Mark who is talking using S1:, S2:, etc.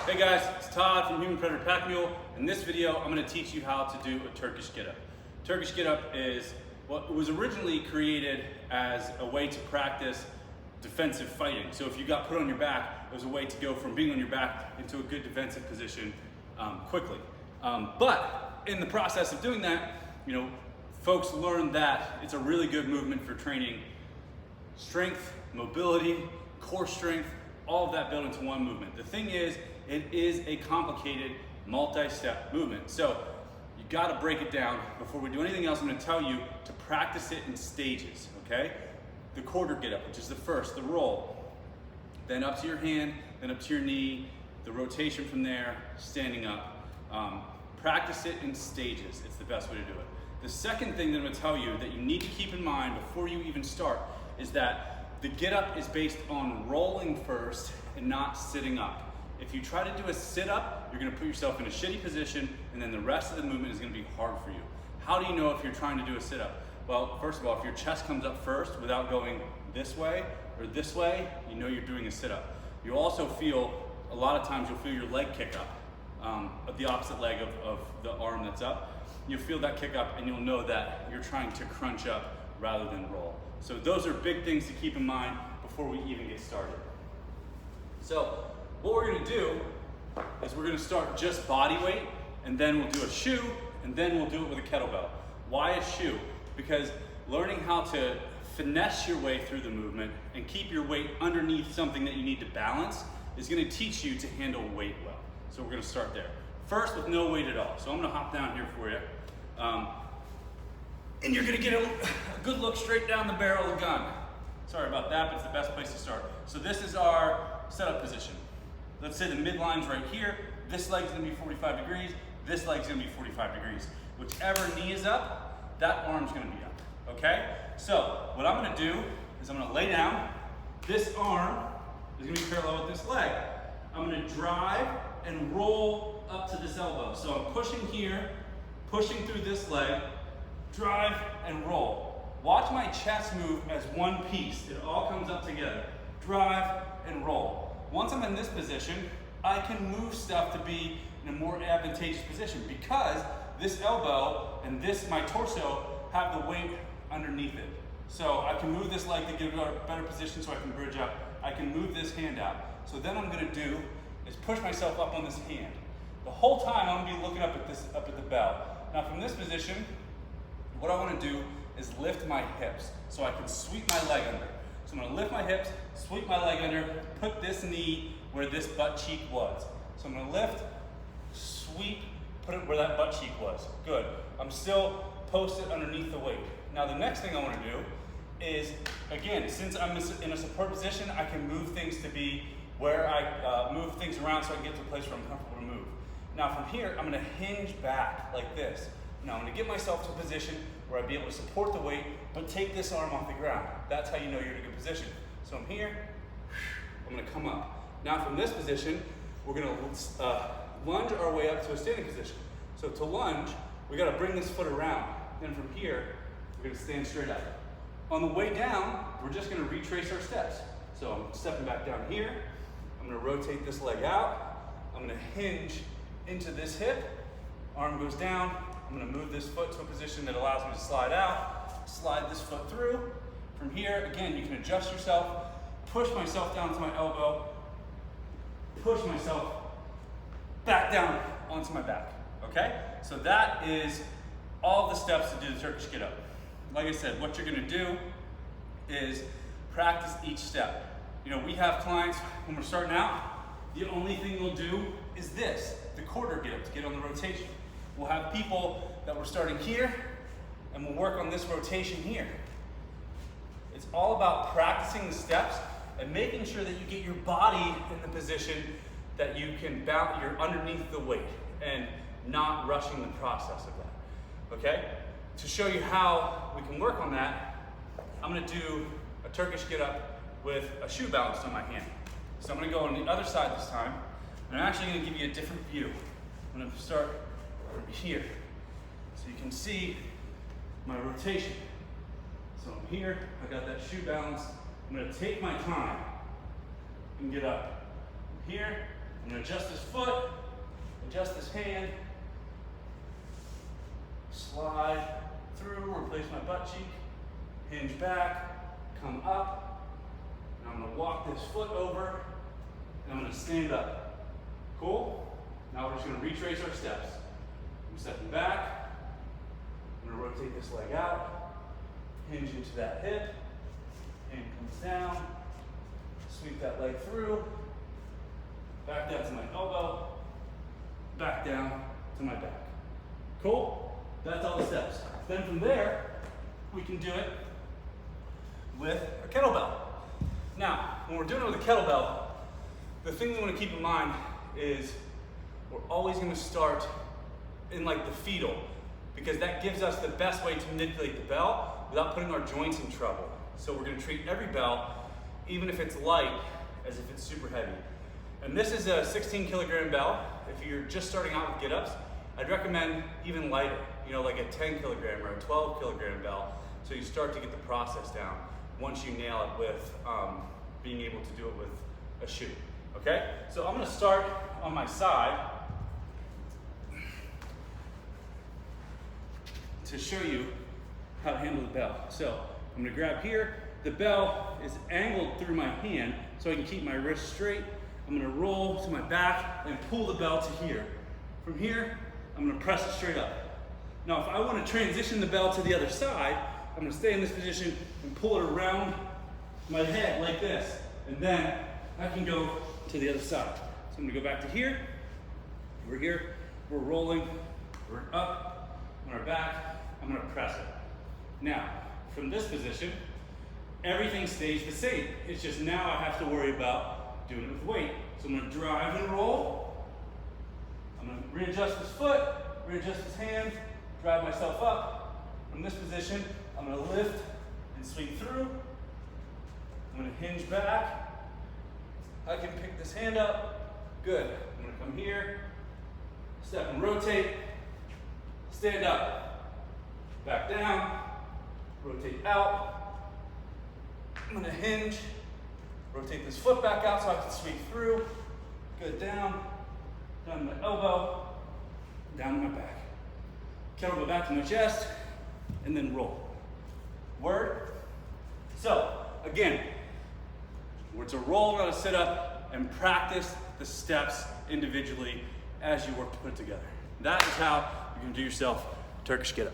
S1: Hey guys, it's Todd from Human Predator Pack Mule. In this video, I'm going to teach you how to do a Turkish Get-up. Turkish Get-up is what was originally created as a way to practice defensive fighting. So if you got put on your back, it was a way to go from being on your back into a good defensive position quickly. But in the process of doing that, folks learned that it's a really good movement for training strength, mobility, core strength, all of that built into one movement. The thing is, it is a complicated multi-step movement. So you gotta break it down. Before we do anything else, I'm gonna tell you to practice it in stages, okay? The quarter get-up, which is the first, the roll. Then up to your hand, then up to your knee, the rotation from there, standing up. Practice it in stages. It's the best way to do it. The second thing that I'm gonna tell you that you need to keep in mind before you even start is that the get-up is based on rolling first and not sitting up. If you try to do a sit-up, you're gonna put yourself in a shitty position, and then the rest of the movement is gonna be hard for you. How do you know if you're trying to do a sit-up? Well, first of all, if your chest comes up first without going this way or this way, you know you're doing a sit-up. You also feel, a lot of times you'll feel your leg kick up, of the opposite leg of the arm that's up. You'll feel that kick up and you'll know that you're trying to crunch up rather than roll. So those are big things to keep in mind before we even get started. So what we're gonna do is we're gonna start just body weight, and then we'll do a shoe, and then we'll do it with a kettlebell. Why a shoe? Because learning how to finesse your way through the movement and keep your weight underneath something that you need to balance is gonna teach you to handle weight well. So we're gonna start there. First with no weight at all. So I'm gonna hop down here for you. And you're gonna get a good look straight down the barrel of the gun. Sorry about that, but it's the best place to start. So this is our setup position. Let's say the midline's right here. This leg's gonna be 45 degrees. This leg's gonna be 45 degrees. Whichever knee is up, that arm's gonna be up, okay? So what I'm gonna do is I'm gonna lay down. This arm is gonna be parallel with this leg. I'm gonna drive and roll up to this elbow. So I'm pushing here, pushing through this leg, drive and roll. Watch my chest move as one piece. It all comes up together. Drive and roll. Once I'm in this position, I can move stuff to be in a more advantageous position because this elbow and my torso have the weight underneath it. So I can move this leg to get a better position so I can bridge up. I can move this hand out. So then what I'm gonna do is push myself up on this hand. The whole time I'm gonna be looking up at the bell. Now from this position, what I want to do is lift my hips so I can sweep my leg under. So I'm going to lift my hips, sweep my leg under, put this knee where this butt cheek was. So I'm going to lift, sweep, put it where that butt cheek was. Good. I'm still posted underneath the weight. Now the next thing I want to do is, again, since I'm in a support position, I can move things to be where I move things around so I can get to a place where I'm comfortable to move. Now from here, I'm going to hinge back like this. Now I'm gonna get myself to a position where I'd be able to support the weight, but take this arm off the ground. That's how you know you're in a good position. So I'm here, I'm gonna come up. Now from this position, we're gonna lunge our way up to a standing position. So to lunge, we gotta bring this foot around. Then from here, we're gonna stand straight up. On the way down, we're just gonna retrace our steps. So I'm stepping back down here, I'm gonna rotate this leg out, I'm gonna hinge into this hip, arm goes down, I'm gonna move this foot to a position that allows me to slide out, slide this foot through. From here, again, you can adjust yourself, push myself down to my elbow, push myself back down onto my back, okay? So that is all the steps to do the Turkish Get-up. Like I said, what you're gonna do is practice each step. We have clients, when we're starting out, the only thing they'll do is this, the quarter get-up, to get on the rotation. We'll have people that we're starting here, and we'll work on this rotation here. It's all about practicing the steps and making sure that you get your body in the position that you can bounce, you're underneath the weight and not rushing the process of that, okay? To show you how we can work on that, I'm gonna do a Turkish Get-up with a shoe balanced on my hand. So I'm gonna go on the other side this time, and I'm actually gonna give you a different view. I'm gonna start from here. So you can see my rotation. So I'm here, I got that shoe balance. I'm gonna take my time and get up. Here, I'm gonna adjust this foot, adjust this hand, slide through, replace my butt cheek, hinge back, come up, and I'm gonna walk this foot over, and I'm gonna stand up. Cool? Now we're just gonna retrace our steps. I'm stepping back, I'm gonna rotate this leg out, hinge into that hip, hand comes down, sweep that leg through, back down to my elbow, back down to my back. Cool? That's all the steps. Then from there, we can do it with a kettlebell. Now, when we're doing it with a kettlebell, the thing we want to keep in mind is we're always going to start in like the fetal, because that gives us the best way to manipulate the bell without putting our joints in trouble. So we're going to treat every bell, even if it's light, as if it's super heavy. And this is a 16 kilogram bell. If you're just starting out with get-ups, I'd recommend even lighter, you know, like a 10 kilogram or a 12 kilogram bell, so you start to get the process down once you nail it with being able to do it with a shoe, okay? So I'm gonna start on my side to show you how to handle the bell. So I'm gonna grab here. The bell is angled through my hand so I can keep my wrist straight. I'm gonna roll to my back and pull the bell to here. From here, I'm gonna press it straight up. Now, if I wanna transition the bell to the other side, I'm gonna stay in this position and pull it around my head like this. And then I can go to the other side. So I'm gonna go back to here. We're here, we're rolling, we're up, on our back, I'm gonna press it. Now, from this position, everything stays the same. It's just now I have to worry about doing it with weight. So I'm gonna drive and roll. I'm gonna readjust this foot, readjust this hand, drive myself up. From this position, I'm gonna lift and swing through. I'm gonna hinge back. I can pick this hand up. Good. I'm gonna come here, step and rotate, stand up, back down, rotate out. I'm gonna hinge, rotate this foot back out so I can sweep through. Good, down to my elbow, down to my back. Kettlebell back to my chest, and then roll. Word? So, again, it's a roll, not a sit up, and practice the steps individually as you work to put it together. That is how you can do yourself Turkish get up.